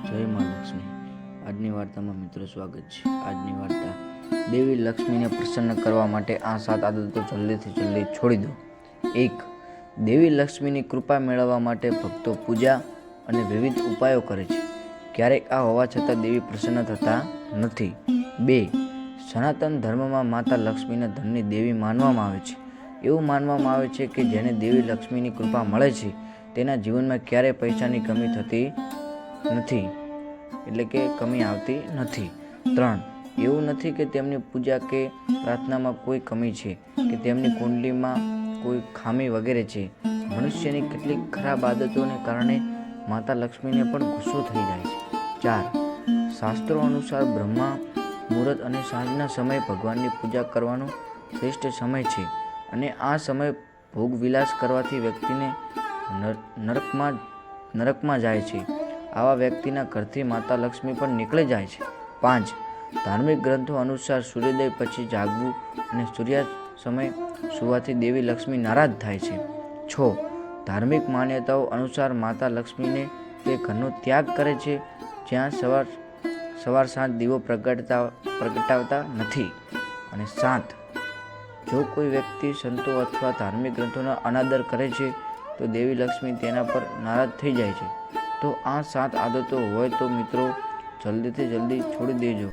જય માં લક્ષ્મી. આજની વાર્તામાં મિત્રો સ્વાગત છે. આજની વાર્તા દેવી લક્ષ્મીને પ્રસન્ન કરવા માટે આ 7 આદતો જલ્દીથી જલ્દી છોડી દો. 1. દેવી લક્ષ્મીની કૃપા મેળવવા માટે ભક્તો પૂજા અને વિવિધ ઉપાયો કરે છે. ક્યારેક આ હોવા છતાં દેવી પ્રસન્ન થતા નથી. 2. સનાતન ધર્મમાં માતા લક્ષ્મીને ધનની દેવી માનવામાં આવે છે. એવું માનવામાં આવે છે કે જેને દેવી લક્ષ્મીની કૃપા મળે છે તેના જીવનમાં ક્યારેય પૈસાની કમી થતી નથી, એટલે કે કમી આવતી નથી. 3. એવું નથી કે તેમની પૂજા કે પ્રાર્થનામાં કોઈ કમી છે કે તેમની કુંડલીમાં કોઈ ખામી વગેરે છે. મનુષ્યની કેટલીક ખરાબ આદતોને કારણે માતા લક્ષ્મીને પણ ગુસ્સો થઈ જાય છે. 4. શાસ્ત્રો અનુસાર બ્રહ્મા મુહૂર્ત અને સાંજના સમયે ભગવાનની પૂજા કરવાનો શ્રેષ્ઠ સમય છે અને આ સમય ભોગવિલાસ કરવાથી વ્યક્તિને નરકમાં જાય છે. આવા વ્યક્તિના ઘરથી માતા લક્ષ્મી પણ નીકળી જાય છે. 5. ધાર્મિક ગ્રંથો અનુસાર સૂર્યોદય પછી જાગવું અને સૂર્યાસ્ત સમય સુવાથી દેવી લક્ષ્મી નારાજ થાય છે. 6. ધાર્મિક માન્યતાઓ અનુસાર માતા લક્ષ્મીને તે ઘરનો ત્યાગ કરે છે જ્યાં સવાર સાંજ દીવો પ્રગટાવતા નથી. અને 7. જો કોઈ વ્યક્તિ સંતો અથવા ધાર્મિક ગ્રંથોનો અનાદર કરે છે તો દેવી લક્ષ્મી તેના પર નારાજ થઈ જાય છે. તો આ 7 આદતો હોય તો મિત્રો જલ્દીથી જલ્દી છોડી દેજો.